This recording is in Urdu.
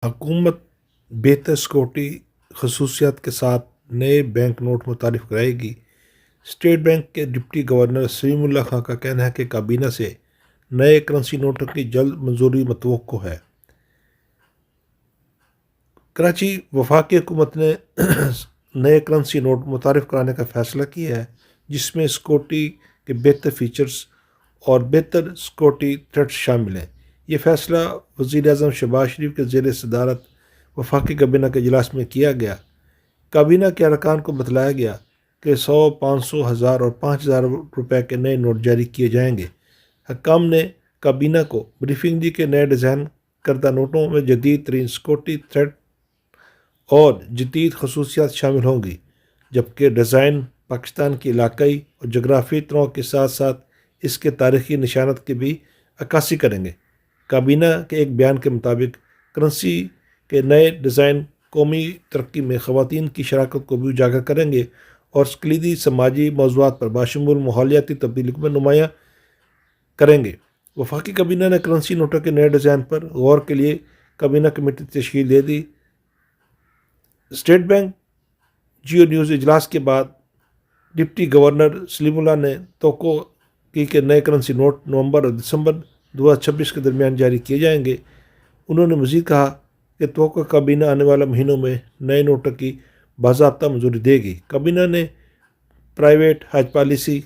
حکومت بہتر سیکورٹی خصوصیات کے ساتھ نئے بینک نوٹ متعارف کرائے گی۔ اسٹیٹ بینک کے ڈپٹی گورنر سلیم اللہ خان کا کہنا ہے کہ کابینہ سے نئے کرنسی نوٹوں کی جلد منظوری متوقع ہے۔ کراچی وفاقی حکومت نے نئے کرنسی نوٹ متعارف کرانے کا فیصلہ کیا ہے، جس میں سیکورٹی کے بہتر فیچرز اور بہتر سیکورٹی تھریٹس شامل ہیں۔ یہ فیصلہ وزیر اعظم شہباز شریف کے زیر صدارت وفاقی کابینہ کے اجلاس میں کیا گیا۔ کابینہ کے ارکان کو بتلایا گیا کہ 100، 500، 1000 اور 5000 روپے کے نئے نوٹ جاری کیے جائیں گے۔ حکام نے کابینہ کو بریفنگ دی کہ نئے ڈیزائن کردہ نوٹوں میں جدید ترین سیکورٹی تھریٹ اور جدید خصوصیات شامل ہوں گی، جبکہ ڈیزائن پاکستان کی علاقائی اور جغرافیائی تنوع کے ساتھ ساتھ اس کے تاریخی نشانات کی بھی عکاسی کریں گے۔ کابینہ کے ایک بیان کے مطابق کرنسی کے نئے ڈیزائن قومی ترقی میں خواتین کی شراکت کو بھی اجاگر کریں گے اور کلیدی سماجی موضوعات پر باشمول ماحولیاتی تبدیلی کو نمایاں کریں گے۔ وفاقی کابینہ نے کرنسی نوٹوں کے نئے ڈیزائن پر غور کے لیے کابینہ کمیٹی تشکیل دے دی۔ اسٹیٹ بینک جیو نیوز اجلاس کے بعد ڈپٹی گورنر سلیم اللہ نے توقع کی کہ نئے کرنسی نوٹ نومبر اور دسمبر 2026 کے درمیان جاری کیے جائیں گے۔ انہوں نے مزید کہا کہ توقع کابینہ آنے والے مہینوں میں نئے نوٹوں کی باضابطہ منظوری دے گی۔ کابینہ نے پرائیویٹ حج پالیسی